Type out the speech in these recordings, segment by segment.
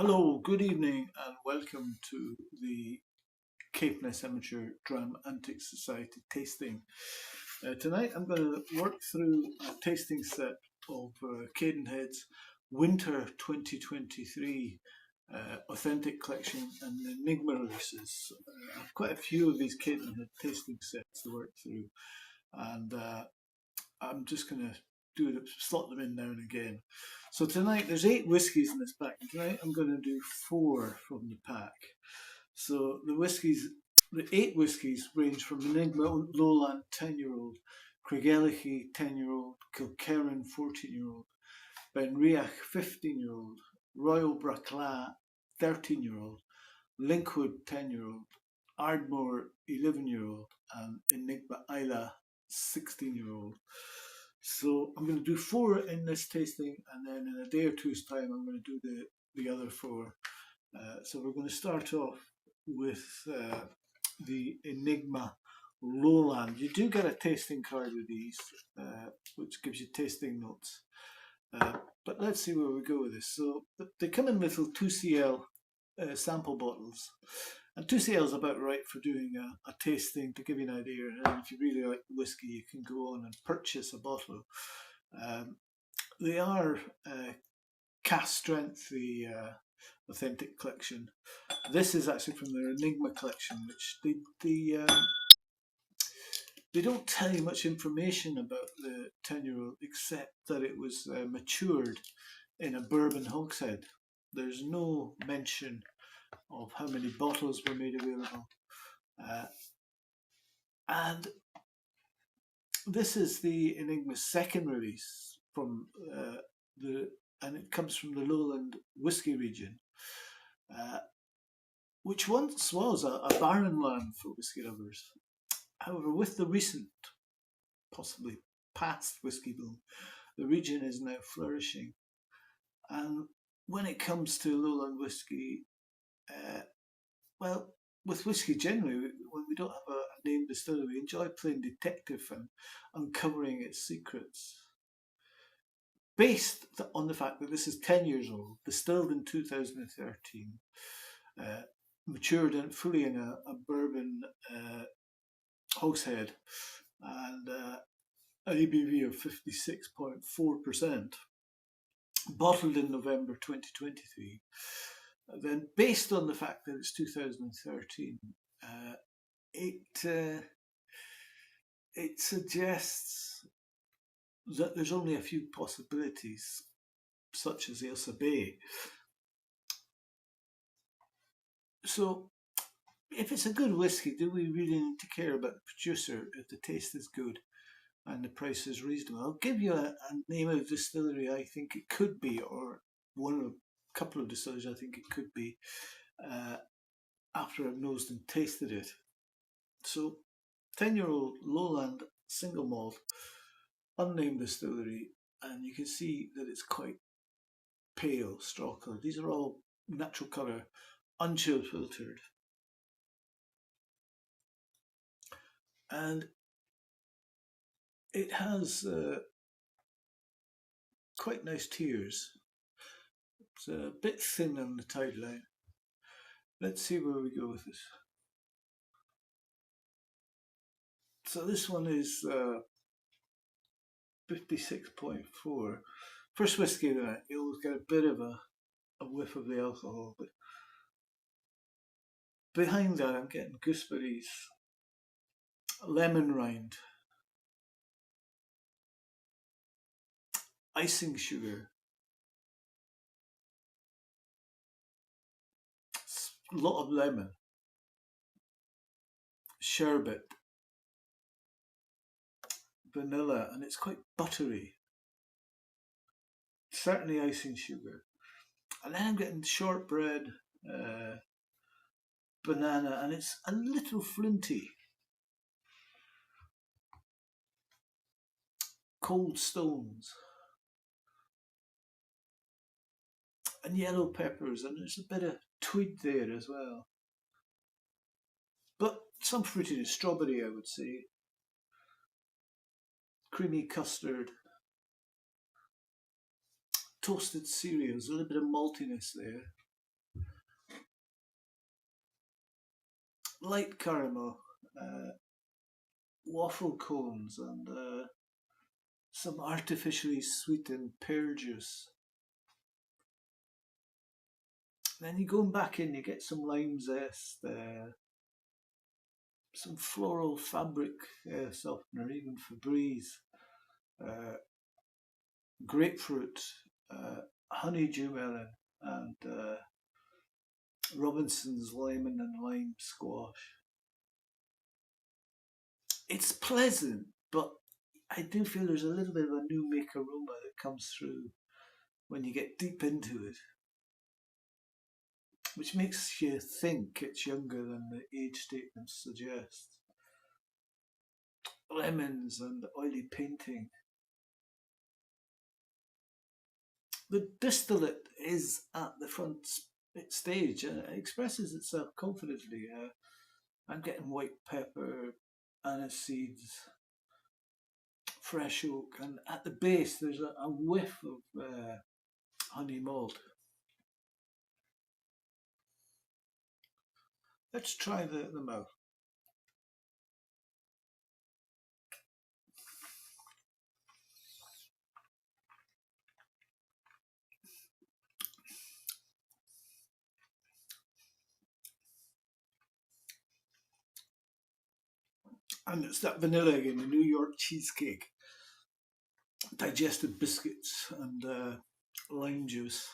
Hello, good evening, and welcome to the Capeness Amateur Dram Antique Society tasting. Tonight I'm going to work through a tasting set of Cadenhead's Winter 2023 Authentic Collection and Enigma releases. I have quite a few of these Cadenhead tasting sets to work through, and I'm just going to slot them in now and again. So tonight there's 8 whiskies in this pack. Tonight I'm going to do 4 from the pack. So the 8 whiskies range from Enigma Lowland 10-year-old, Craigellachie 10-year-old, Kilkerran 14-year-old, Benriach 15-year-old, Royal Bracla 13-year-old, Linkwood 10-year-old, Ardmore 11-year-old, and Enigma Isla 16-year-old. So I'm going to do 4 in this tasting, and then in a day or two's time I'm going to do the other 4. So we're going to start off with the Enigma Lowland. You do get a tasting card with these, which gives you tasting notes. But let's see where we go with this. So they come in little 2cl sample bottles. And 2cl is about right for doing a tasting, to give you an idea. And if you really like the whiskey, you can go on and purchase a bottle. They are Cask Strength, the Authentic Collection. This is actually from their Enigma collection, which they don't tell you much information about the 10-year-old, except that it was matured in a Bourbon Hogshead. There's no mention of how many bottles were made available. And this is the Enigma's second release from and it comes from the Lowland whisky region, which once was a barren land for whisky lovers. However, with the recent, possibly past whisky boom, the region is now flourishing. And when it comes to Lowland whisky, well, with whisky generally, when we don't have a named distillery, we enjoy playing detective and uncovering its secrets. Based on the fact that this is 10 years old, distilled in 2013, matured fully in a Bourbon Hogshead, and an ABV of 56.4%, bottled in November 2023. Then, based on the fact that it's 2013, it suggests that there's only a few possibilities, such as Ailsa Bay. So, if it's a good whiskey, do we really need to care about the producer if the taste is good and the price is reasonable? I'll give you a name of distillery I think it could be, or a couple of distilleries I think it could be, after I've nosed and tasted it. So, 10-year-old Lowland single malt, unnamed distillery, and you can see that it's quite pale, straw colour. These are all natural colour, unchill filtered. And it has quite nice tears. It's a bit thin on the tide line. Let's see where we go with this. So this one is 56.4. First whiskey that you always get a bit of a whiff of the alcohol, but behind that I'm getting gooseberries, lemon rind, icing sugar, a lot of lemon, sherbet, vanilla, and it's quite buttery. Certainly icing sugar. And then I'm getting shortbread, banana, and it's a little flinty. Cold stones. And yellow peppers, and there's a bit of tweed there as well. But some fruitiness, strawberry I would say. Creamy custard. Toasted cereals, a little bit of maltiness there. light caramel, waffle cones, and some artificially sweetened pear juice. Then you go back in, you get some lime zest, some floral fabric softener, even Febreze, uh, grapefruit, honeydew melon, and Robinson's lemon and lime squash. It's pleasant, but I do feel there's a little bit of a new make aroma that comes through when you get deep into it, which makes you think it's younger than the age statements suggest. Lemons and oily painting. The distillate is at the front stage and it expresses itself confidently. I'm getting white pepper, anise seeds, fresh oak, and at the base there's a whiff of honey malt. Let's try the mouth. And it's that vanilla again, the New York cheesecake, digestive biscuits, and lime juice,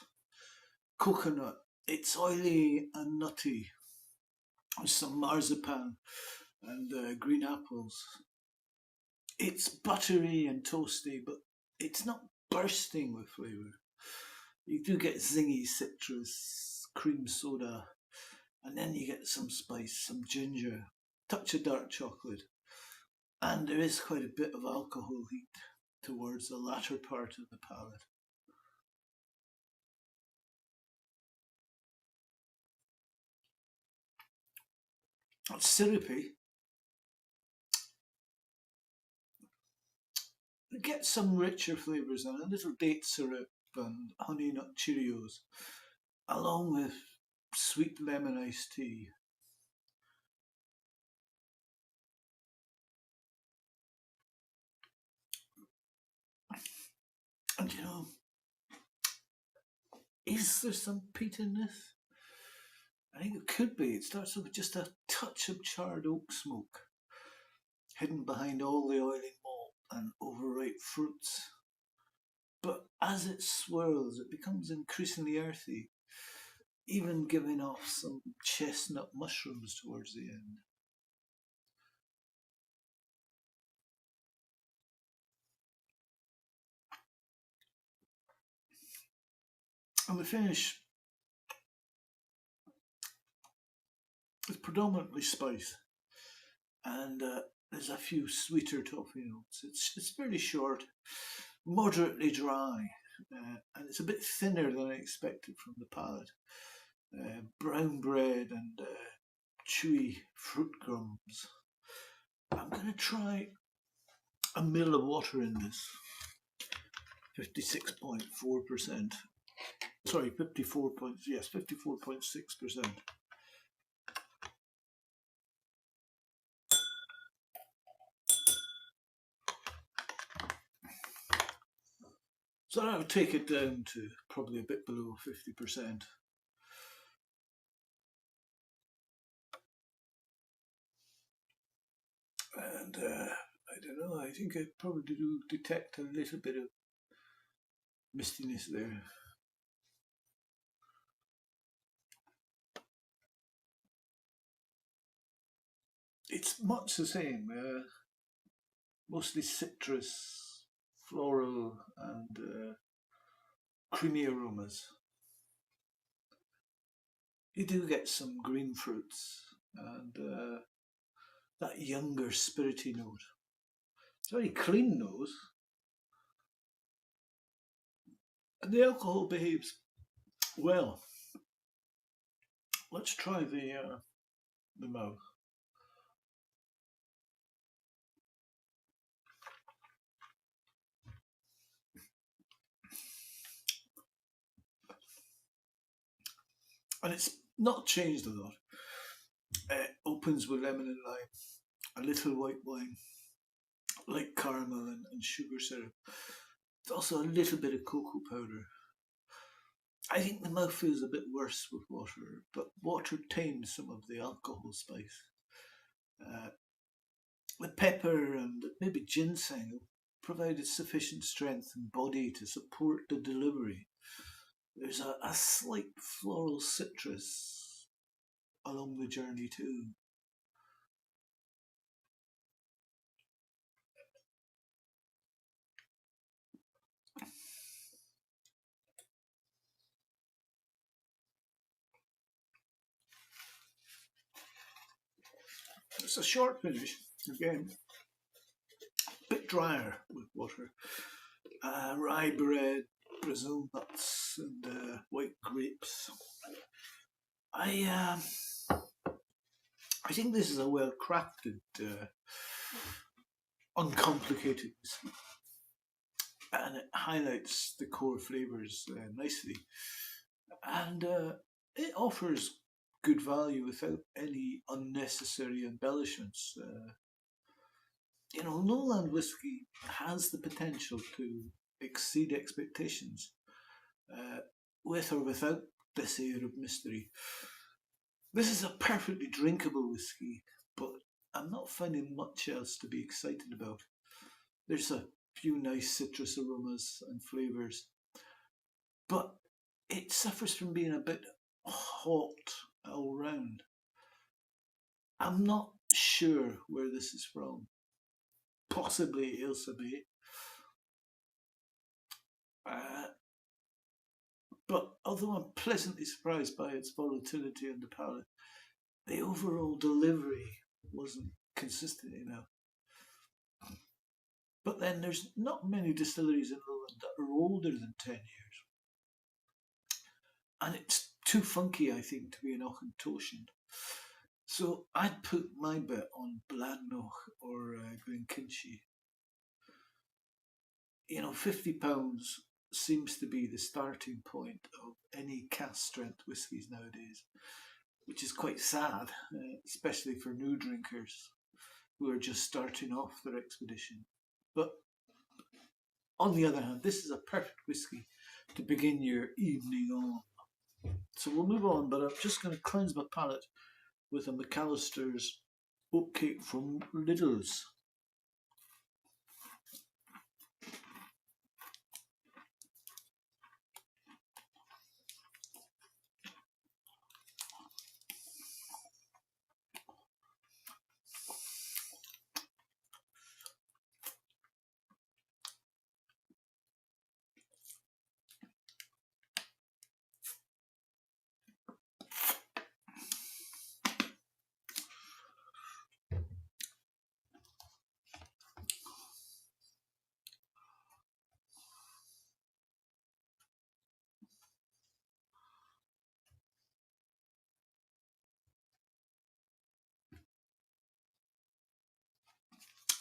coconut. It's oily and nutty, with some marzipan and green apples. It's buttery and toasty, but it's not bursting with flavour. You do get zingy citrus, cream soda, and then you get some spice, some ginger, touch of dark chocolate, and there is quite a bit of alcohol heat towards the latter part of the palate. It's syrupy. You get some richer flavours and a little date syrup and honey nut Cheerios, along with sweet lemon iced tea. And you know, is there some peat in this? I think it could be. It starts with just a touch of charred oak smoke, hidden behind all the oily malt and overripe fruits. But as it swirls, it becomes increasingly earthy, even giving off some chestnut mushrooms towards the end. And the finish is predominantly spice, and there's a few sweeter toffee notes. It's fairly short, moderately dry, and it's a bit thinner than I expected from the palate. Brown bread and chewy fruit crumbs. I'm going to try a mill of water in this. 56.4%. Sorry, 54.6%. So that would take it down to probably a bit below 50%. And I don't know, I think I probably do detect a little bit of mistiness there. It's much the same, mostly citrus, floral, and creamy aromas. You do get some green fruits and that younger spirity note. It's a very clean nose, and the alcohol behaves well. Let's try the mouth. And it's not changed a lot. Opens with lemon and lime, a little white wine, light caramel and sugar syrup. There's also a little bit of cocoa powder. I think the mouthfeel is a bit worse with water, but water tames some of the alcohol spice. Uh, the pepper and maybe ginseng provided sufficient strength and body to support the delivery. There's a slight floral citrus along the journey too. It's a short finish, again, a bit drier with water. Rye bread, Brazil nuts, and white grapes. I think this is a well crafted, uncomplicated whiskey, and it highlights the core flavours nicely, and it offers good value without any unnecessary embellishments. Lowland whiskey has the potential to exceed expectations, with or without this air of mystery. This is a perfectly drinkable whiskey, but I'm not finding much else to be excited about. There's a few nice citrus aromas and flavours, but it suffers from being a bit hot all round. I'm not sure where this is from. Possibly Ailsa Bay. But although I'm pleasantly surprised by its volatility on the palate, the overall delivery wasn't consistent enough. But then there's not many distilleries in Lowland that are older than 10 years. And it's too funky, I think, to be an Auchentoshan. So I'd put my bet on Bladnoch or Glenkinchie. £50 seems to be the starting point of any cask strength whiskies nowadays, which is quite sad, especially for new drinkers who are just starting off their expedition. But on the other hand, this is a perfect whiskey to begin your evening on. So we'll move on, but I'm just going to cleanse my palate with a McAllister's oatcake from Lidl's.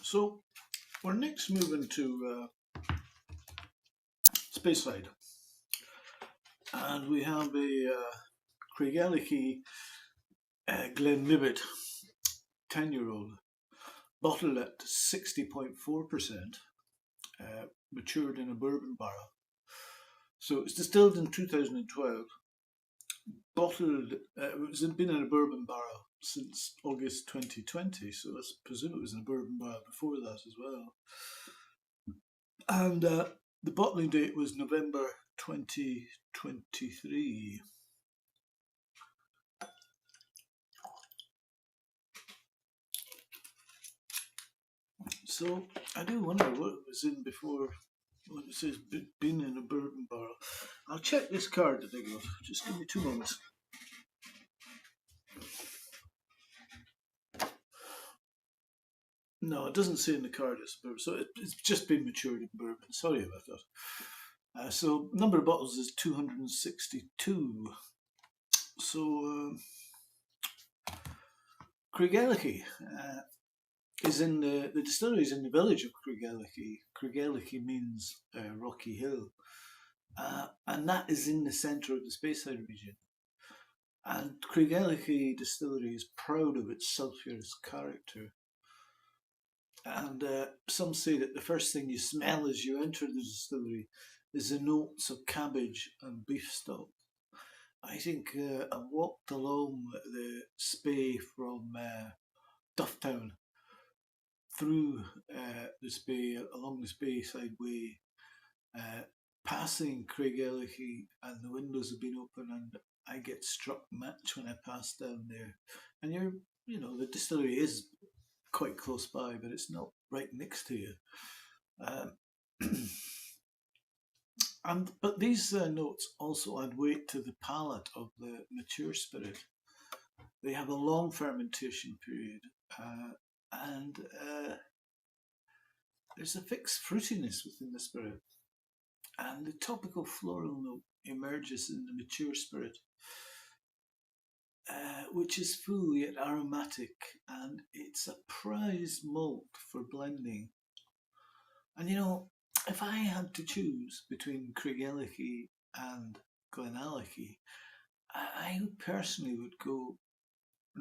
So we're next moving to Speyside, and we have a Craigellachie-Glenlivet 10-year-old, bottled at 60.4%, matured in a bourbon barrel. So it's distilled in 2012, bottled, it's been in a bourbon barrel since August 2020, so I presume it was in a bourbon barrel before that as well. And the bottling date was November 2023. So I do wonder what it was in before, when it says been in a bourbon barrel. I'll check this card that they got. Just give me 2 moments. No, it doesn't say in the card it's bourbon, so it's just been matured in bourbon. Sorry about that. So number of bottles is 262. So Craigellachie is in the distillery is in the village of Craigellachie. Craigellachie means rocky hill, and that is in the centre of the Speyside region. And Craigellachie Distillery is proud of its sulphurous character. And some say that the first thing you smell as you enter the distillery is the notes of cabbage and beef stock. I think I walked along the spey from Dufftown through the spey, along the Speyside Way, passing Craigellachie, and the windows have been open, and I get struck match when I pass down there. And the distillery is quite close by, but it's not right next to you. But these notes also add weight to the palate of the mature spirit. They have a long fermentation period, and there's a fixed fruitiness within the spirit. And the topical floral note emerges in the mature spirit, which is full yet aromatic, and it's a prized malt for blending. And if I had to choose between Craigellachie and Glenallachie, I personally would go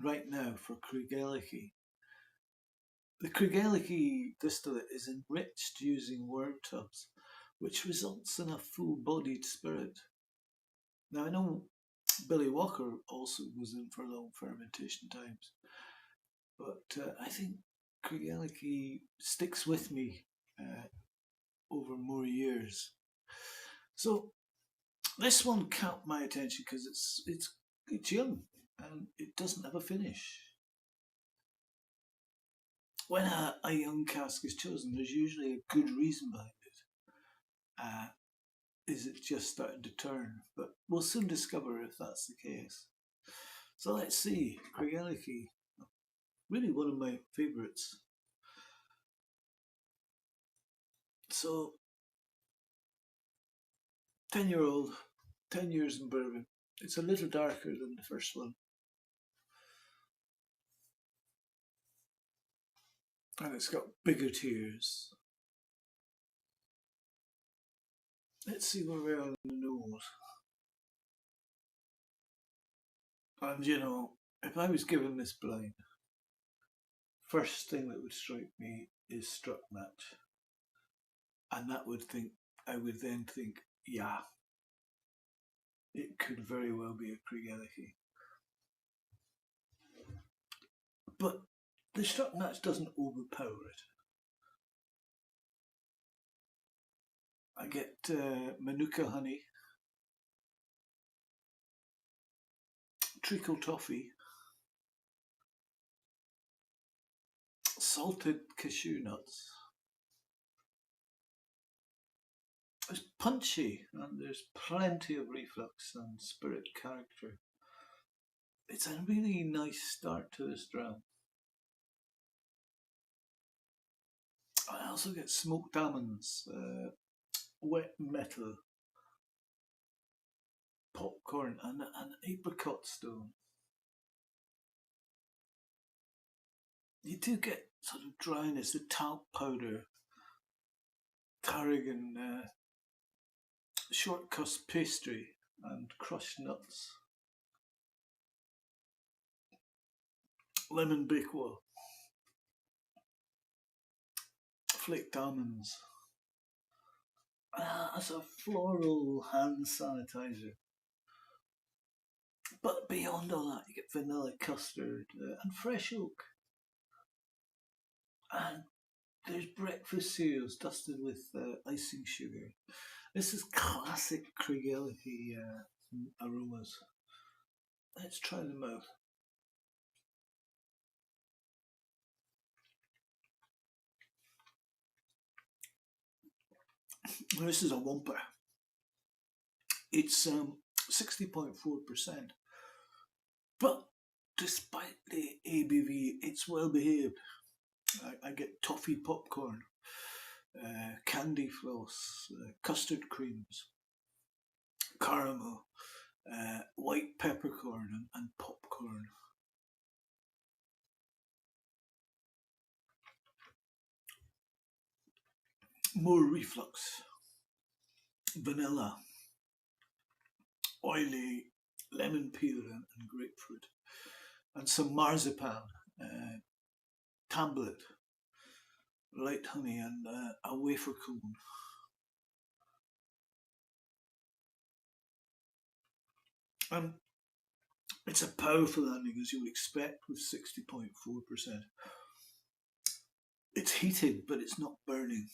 right now for Craigellachie. The Craigellachie distillate is enriched using worm tubs, which results in a full-bodied spirit. Now I know Billy Walker also goes in for long fermentation times, but I think Craigellachie sticks with me over more years. So this one caught my attention because it's young and it doesn't have a finish. When a young cask is chosen, there's usually a good reason behind it. Is it just starting to turn? But we'll soon discover if that's the case. So let's see. Craigellachie, really one of my favourites. So 10-year-old, 10 years in bourbon. It's a little darker than the first one. And it's got bigger tears. Let's see where we are on the nose. And if I was given this blind, first thing that would strike me is struck match. And I would then think, yeah, it could very well be a Craigellachie. But the struck match doesn't overpower it. I get Manuka honey, treacle toffee, salted cashew nuts. It's punchy and there's plenty of reflux and spirit character. It's a really nice start to this dram. I also get smoked almonds, wet metal, popcorn, and an apricot stone. You do get sort of dryness, the talc powder, tarragon, short crust pastry, and crushed nuts. Lemon bakewell, flaked almonds. As a floral hand sanitizer. But beyond all that, you get vanilla custard and fresh oak. And there's breakfast cereals dusted with icing sugar. This is classic Craigellachie aromas. Let's try them out. This is a Wampa. It's 60.4%. But despite the ABV, it's well behaved. I get toffee popcorn, candy floss, custard creams, caramel, white peppercorn and popcorn. More reflux, vanilla, oily, lemon peel and grapefruit, and some marzipan tablet, light honey, and a wafer cone. It's a powerful landing, as you would expect, with 60.4%. It's heated, but it's not burning.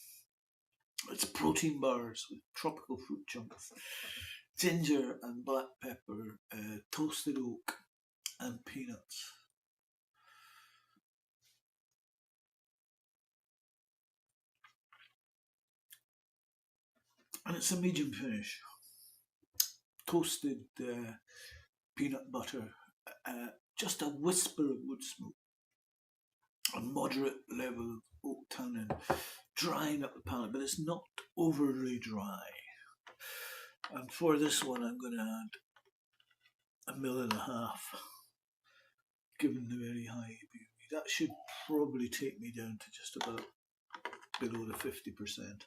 It's protein bars with tropical fruit chunks, ginger and black pepper, toasted oak, and peanuts. And it's a medium finish. Toasted peanut butter, just a whisper of wood smoke, a moderate level of oak tannin, drying up the palate, but it's not overly dry. And for this one, I'm going to add 1.5 ml, given the very high ABV. That should probably take me down to just about below the 50%.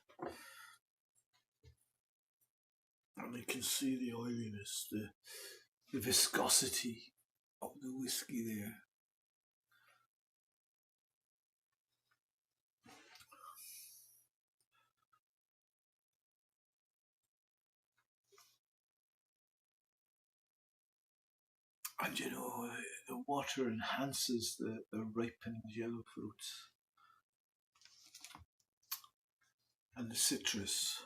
And you can see the oiliness, the viscosity of the whiskey there. And you know, the water enhances the ripened yellow fruits and the citrus.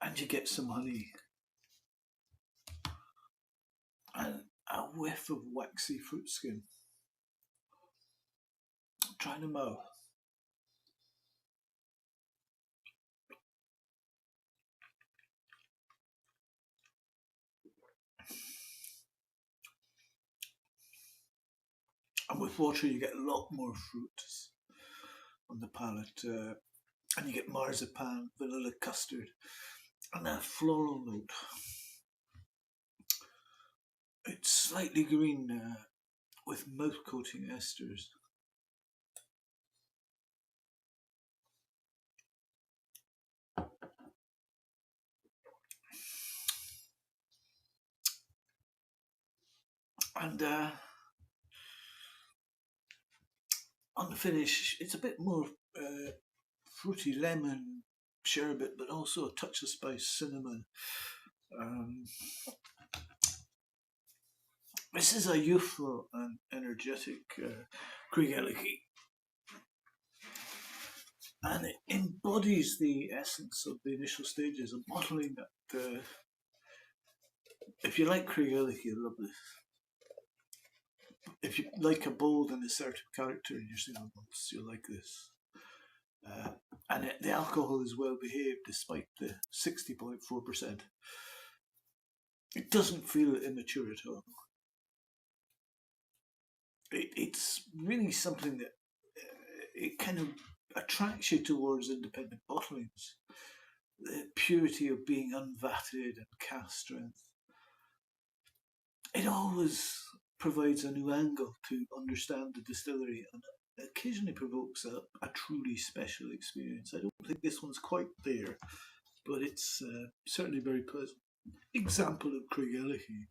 And you get some honey and a whiff of waxy fruit skin. Try them out. And with water you get a lot more fruits on the palate, and you get marzipan, vanilla custard, and a floral note. It's slightly green with mouth-coating esters. And on the finish, it's a bit more fruity lemon sherbet, but also a touch of spice, cinnamon. This is a youthful and energetic Craigellachie, and it embodies the essence of the initial stages of bottling that, if you like Craigellachie, you'll love this. If you like a bold and assertive character in your single malts, you'll like this. And the alcohol is well behaved despite the 60.4%. It doesn't feel immature at all. It's really something that it kind of attracts you towards independent bottlings. The purity of being unvatted and cask strength. It always provides a new angle to understand the distillery and occasionally provokes a truly special experience. I don't think this one's quite there, but it's certainly very pleasant. Example of Craigellachie.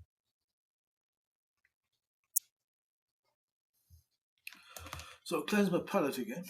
So I'll cleanse my palate again.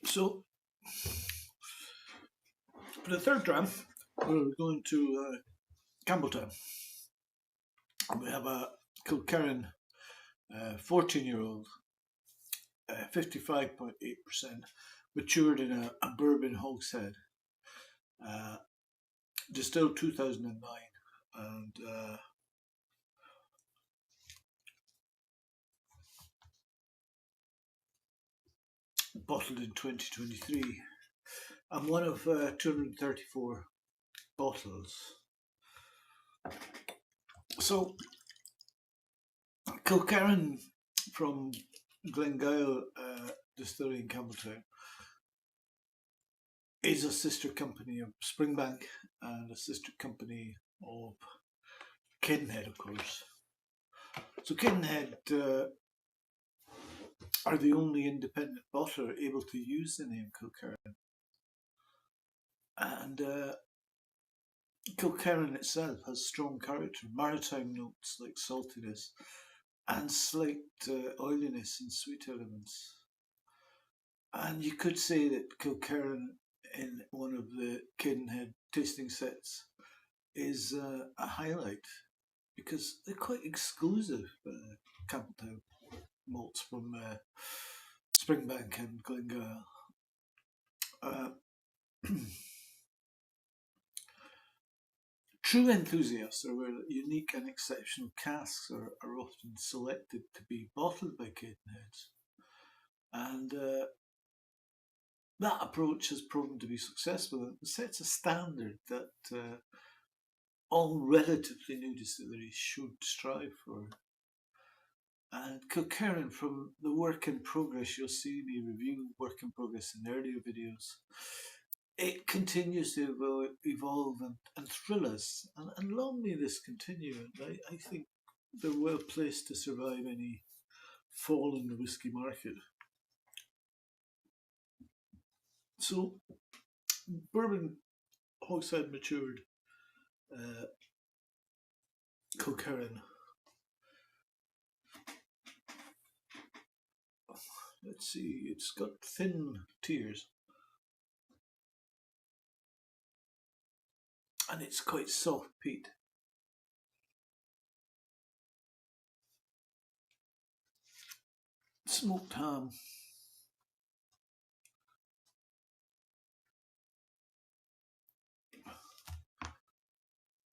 So, for the third dram, we're going to Campbelltown. We have a Kilkerran 14-year-old, 55.8%, matured in a Bourbon Hogshead, distilled 2009, and bottled in 2023. I'm one of 234 bottles. So, Kilkerran from Glengyle Distillery in Campbelltown is a sister company of Springbank and a sister company of Cadenhead, of course. So Cadenhead are the only independent bottler able to use the name Kilkerran. And Kilkerran itself has strong character, maritime notes like saltiness and slight oiliness and sweet elements. And you could say that Kilkerran in one of the Cadenhead tasting sets is a highlight because they're quite exclusive Campbelltown malts from Springbank and Glengyle. True enthusiasts are aware that unique and exceptional casks are often selected to be bottled by Cadenheads, and that approach has proven to be successful and sets a standard that all relatively new distilleries should strive for. And Kilkerran, from the work in progress, you'll see me review work in progress in earlier videos. It continues to evolve and thrill us, and long may this continue. And I think they're well placed to survive any fall in the whisky market. So, Bourbon Hogshead matured Kilkerran. Let's see, it's got thin tears. And it's quite soft peat. Smoked ham.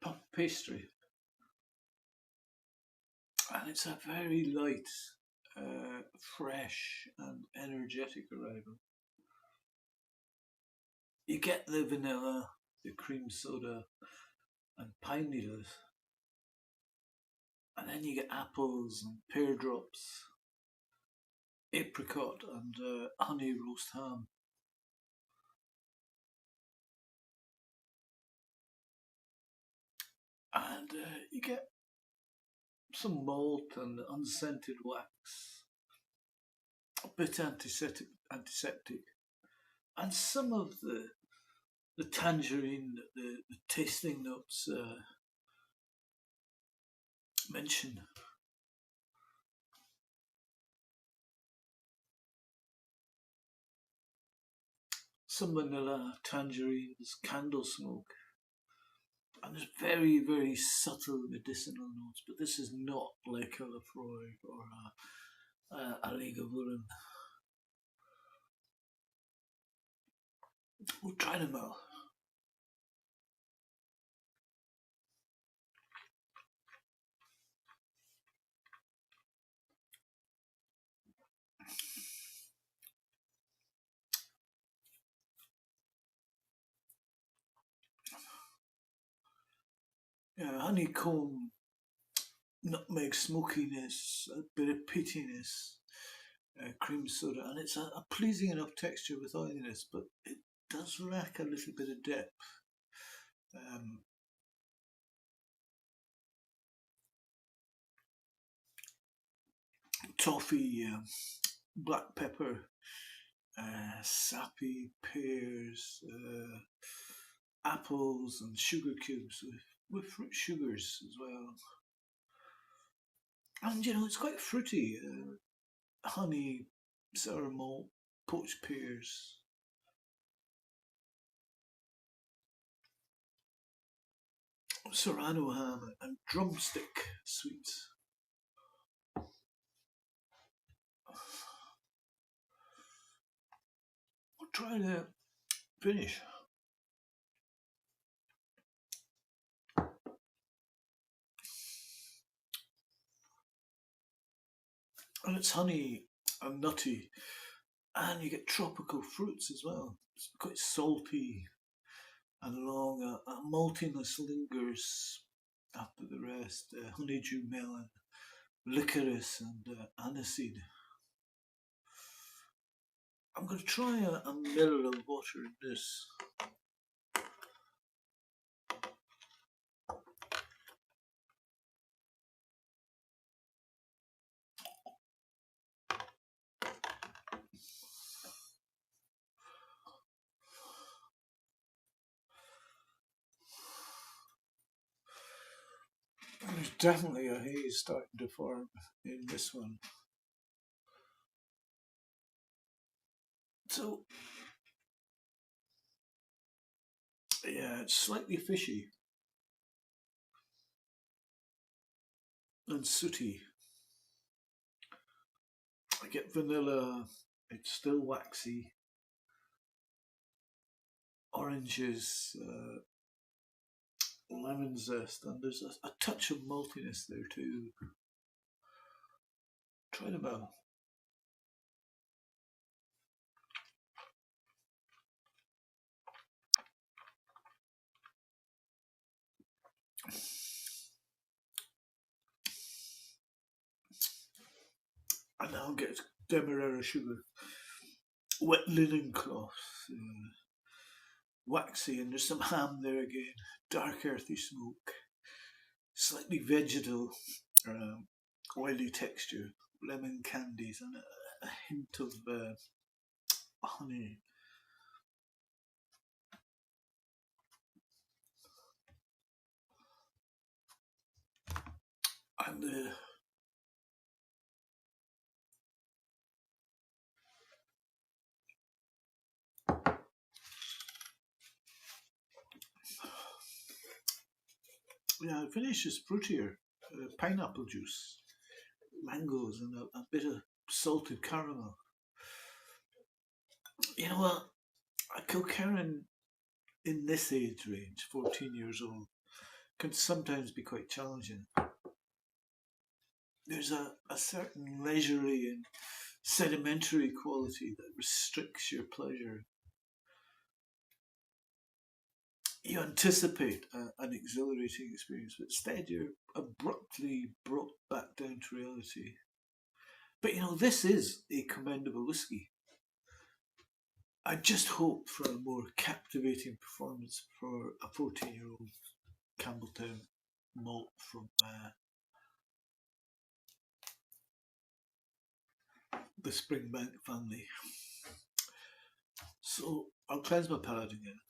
Puff pastry. And it's a very light, fresh and energetic arrival. You get the vanilla, the cream soda and pine needles. And then you get apples and pear drops, apricot and honey roast ham. And you get some malt and unscented wax, a bit antiseptic, and some of the tangerine, the tasting notes mention. Some vanilla, tangerines, candle smoke, and there's very, very subtle medicinal notes, but this is not like a Lefroy or a Lagavulin. We'll try them out. Honeycomb, nutmeg smokiness, a bit of peatiness, cream soda, and it's a pleasing enough texture with oiliness, but it does lack a little bit of depth. Toffee, black pepper, sappy pears, apples and sugar cubes with fruit sugars as well. And it's quite fruity. Honey, sour malt, poached pears. Serrano ham and drumstick sweets. I'll try the finish. And it's honey and nutty And you get tropical fruits as well. It's quite salty and long. A maltiness lingers after the rest. Honeydew melon, licorice, and aniseed. I'm going to try a mineral water in this. There's definitely a haze starting to form in this one. So, yeah, it's slightly fishy and sooty. I get vanilla, it's still waxy. Oranges, lemon zest, and there's a touch of maltiness there too. Try them out. And now get demerara sugar, wet linen cloth, waxy, and there's some ham there again, dark earthy smoke, slightly vegetal, oily texture, lemon candies, and a hint of honey. And yeah, the finish is fruitier. Pineapple juice, mangoes, and a bit of salted caramel. You know what? A Kilkerran in this age range, 14 years old, can sometimes be quite challenging. There's a certain leisurely and sedimentary quality that restricts your pleasure. You anticipate an exhilarating experience, but instead you're abruptly brought back down to reality. But you know, this is a commendable whisky. I just hope for a more captivating performance for a 14-year-old Campbelltown malt from the Springbank family. So I'll cleanse my palate again.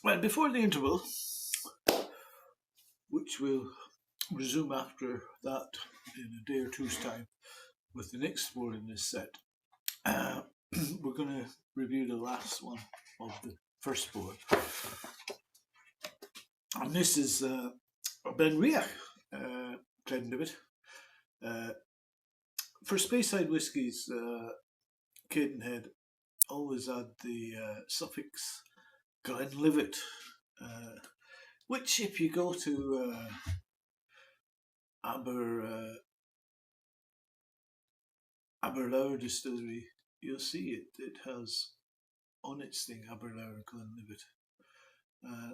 Well, before the interval, which we'll resume after that in a day or two's time with the next four in this set, we're going to review the last one of the first four. And this is Benriach Glenlivet. For Speyside whiskies, Cadenhead always add the suffix Glenlivet, which if you go to Aberlour distillery, you'll see it. It has on its thing Aberlour Glenlivet.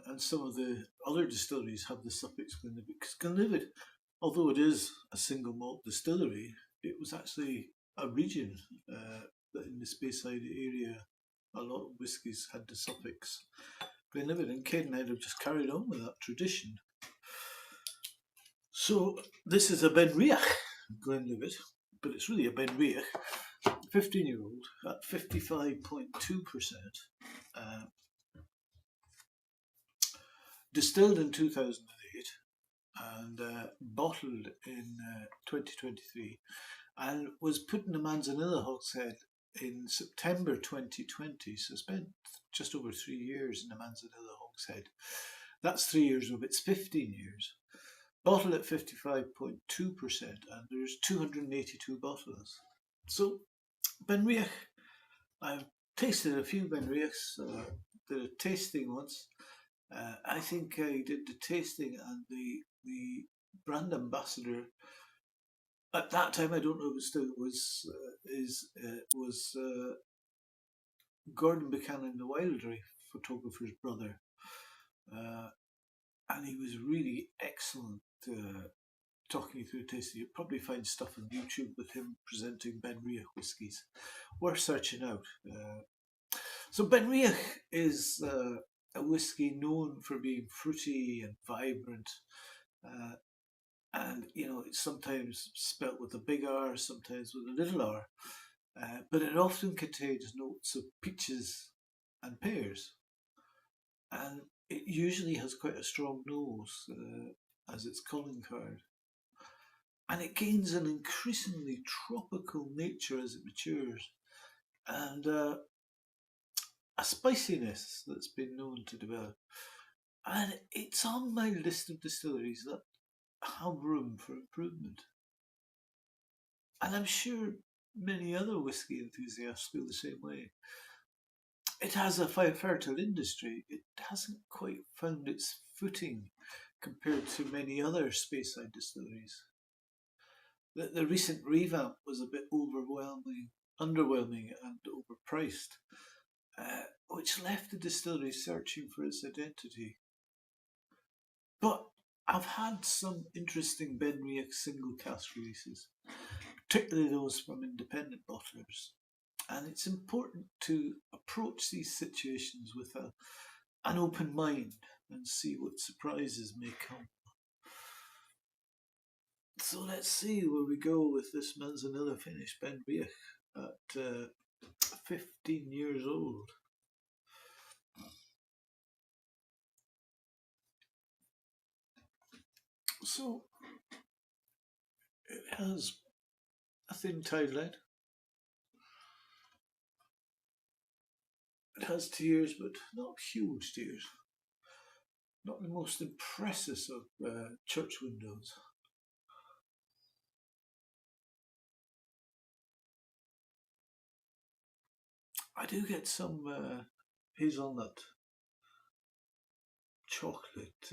And some of the other distilleries have the suffix Glenlivet, because Glenlivet, although it is a single malt distillery, it was actually a region that in the Speyside area a lot of whiskies had the suffix Glenlivet, and Cadenhead have just carried on with that tradition. So this is a Benriach Glenlivet, but it's really a Benriach, 15-year-old at 55.2%. Distilled in 2008 and bottled in 2023, and was put in the Manzanilla Hogshead in September 2020, so spent just over 3 years in the Manzanilla Hogshead. That's 3 years of its 15 years. Bottled at 55.2%, and there's 282 bottles. So, Benriach, I've tasted a few Benriachs, did a tasting once. I think I did the tasting, and the brand ambassador at that time, I don't know if it still was, Gordon Buchanan, the Wildlife photographer's brother, and he was really excellent talking through tasting. You'll probably find stuff on YouTube with him presenting Benriach whiskies. Worth searching out. So Benriach is a whisky known for being fruity and vibrant, and it's sometimes spelt with a big R, sometimes with a little r, but it often contains notes of peaches and pears, and it usually has quite a strong nose as its calling card, and it gains an increasingly tropical nature as it matures, and a spiciness that's been known to develop. And it's on my list of distilleries that have room for improvement. And I'm sure many other whisky enthusiasts feel the same way. It has a fertile industry. It hasn't quite found its footing compared to many other Speyside distilleries. The recent revamp was a bit underwhelming and overpriced, which left the distillery searching for its identity. But I've had some interesting Benriach single cask releases, particularly those from independent bottlers. And it's important to approach these situations with an open mind and see what surprises may come. So let's see where we go with this Manzanilla finished Benriach at 15 years old. So it has a thin tide lead. It has tears, but not huge tears. Not the most impressive of church windows. I do get some hazelnut chocolate.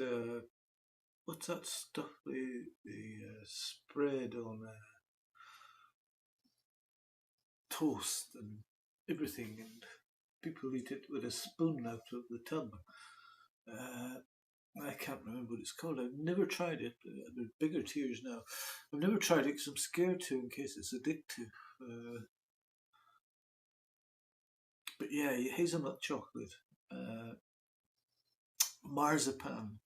What's that stuff they spread on toast and everything, and people eat it with a spoon out of the tub. I can't remember what it's called. I've never tried it. There's bigger tears now. I've never tried it because I'm scared to, in case it's addictive. But yeah, hazelnut chocolate, marzipan.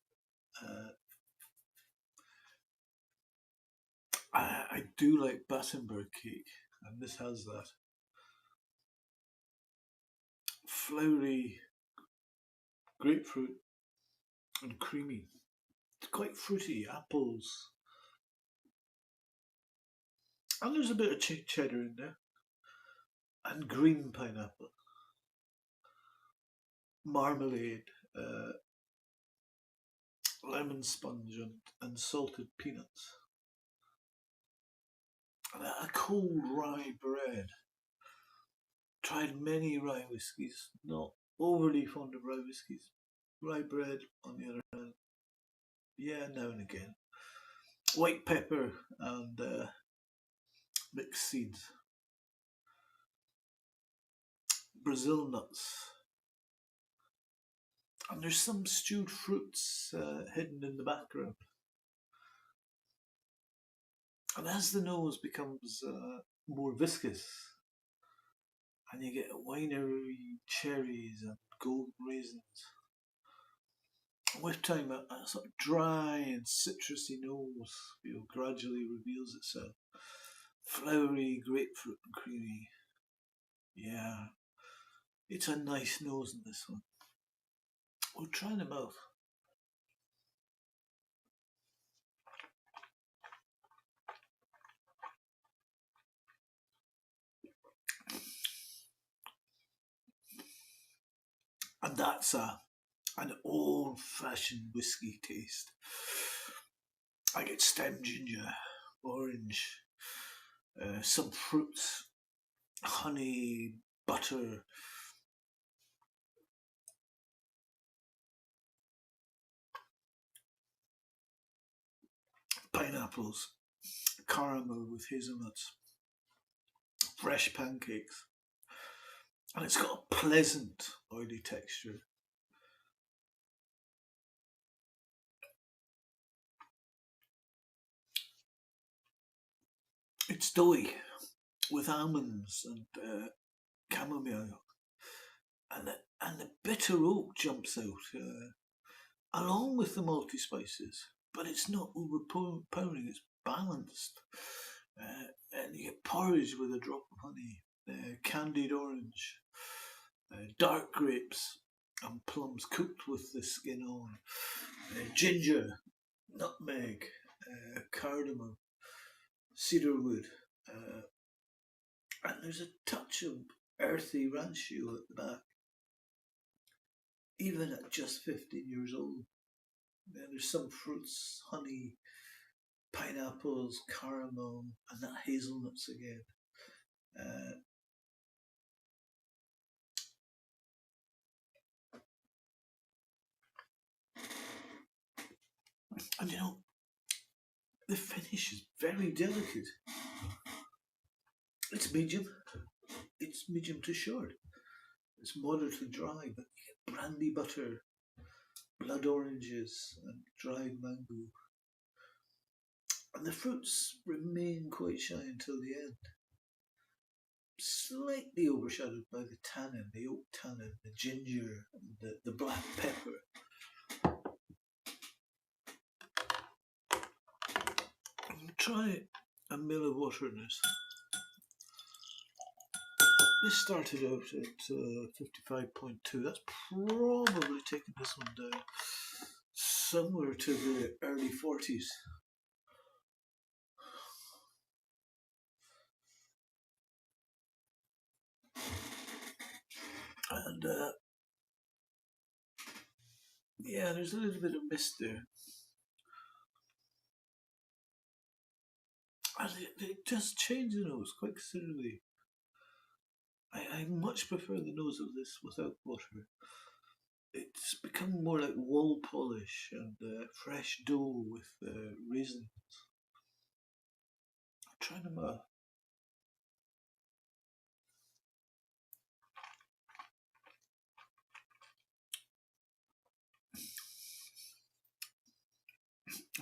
I do like Battenberg cake, and this has that. Floury grapefruit and creamy. It's quite fruity, apples. And there's a bit of cheddar in there. And green pineapple. Marmalade, lemon sponge and salted peanuts. And a cold rye bread. Tried many rye whiskies, not overly fond of rye whiskies. Rye bread, on the other hand, yeah, now and again. White pepper and mixed seeds. Brazil nuts. And there's some stewed fruits hidden in the background. And as the nose becomes more viscous, and you get winery cherries and golden raisins, with time a sort of dry and citrusy nose gradually reveals itself. Floury, grapefruit and creamy. Yeah, it's a nice nose in this one. We'll try the mouth. that's an old-fashioned whiskey taste. I get stem ginger, orange, some fruits, honey, butter, pineapples, caramel with hazelnuts, fresh pancakes, and it's got a pleasant oily texture. It's doughy with almonds and chamomile, and the bitter oak jumps out along with the malty spices, but it's not overpowering. It's balanced, and you get porridge with a drop of honey, candied orange, dark grapes and plums cooked with the skin on, ginger, nutmeg, cardamom, cedarwood, and there's a touch of earthy rancio at the back. Even at just 15 years old, there's some fruits, honey, pineapples, caramel, and that hazelnuts again. And you know, the finish is very delicate. It's medium. It's medium to short. It's moderately dry, but you get brandy butter, blood oranges, and dried mango. And the fruits remain quite shy until the end. Slightly overshadowed by the tannin, the oak tannin, the ginger, and the black pepper. Try a mill of water in this. This started out at 55.2. That's probably taken this one down somewhere to the early 40s. And yeah, there's a little bit of mist there. And it does change the nose quite considerably. I much prefer the nose of this without water. It's become more like wall polish and fresh dough with raisins. I'm trying them out.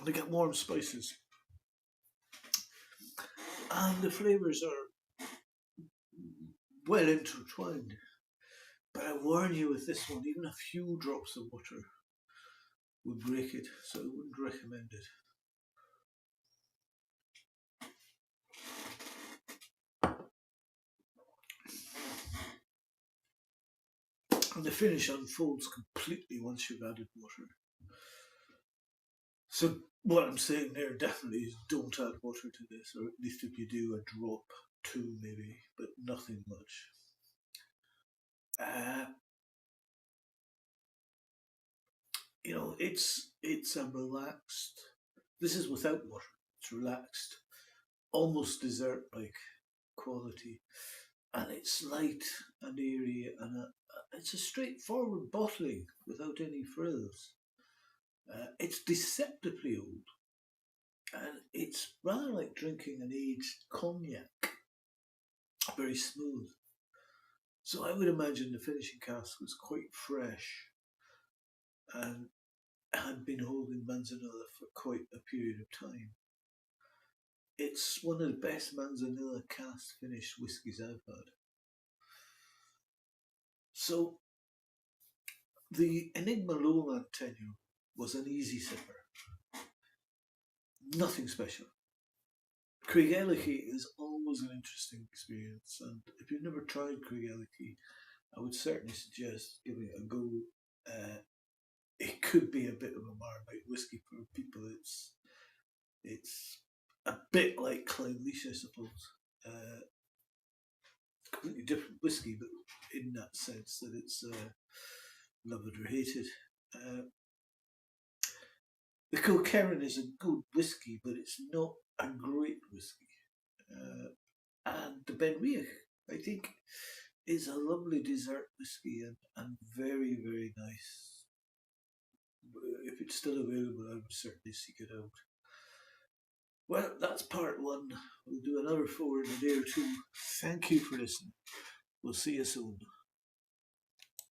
They get warm spices. And the flavours are well intertwined. But I warn you with this one, even a few drops of water would break it, so I wouldn't recommend it. And the finish unfolds completely once you've added water. So what I'm saying there definitely is don't add water to this, or at least if you do, a drop, two maybe, but nothing much. You know, it's a relaxed. This is without water. It's relaxed, almost dessert-like quality, and it's light and airy, and it's a straightforward bottling without any frills. It's deceptively old, and it's rather like drinking an aged cognac, very smooth. So I would imagine the finishing cask was quite fresh and had been holding Manzanilla for quite a period of time. It's one of the best Manzanilla cask finished whiskies I've had. So the Enigma Lowland tenure was an easy sipper. Nothing special. Craigellachie is always an interesting experience, and if you've never tried Craigellachie, I would certainly suggest giving it a go. It could be a bit of a Marmite whiskey for people. It's a bit like Craigellachie, I suppose. Completely different whiskey, but in that sense that it's love it or hate it. The Kilkerran is a good whiskey, but it's not a great whiskey. And the Benriach, I think, is a lovely dessert whiskey and very, very nice. If it's still available, I would certainly seek it out. Well, that's part one. We'll do another 4 in a day or two. Thank you for listening. We'll see you soon.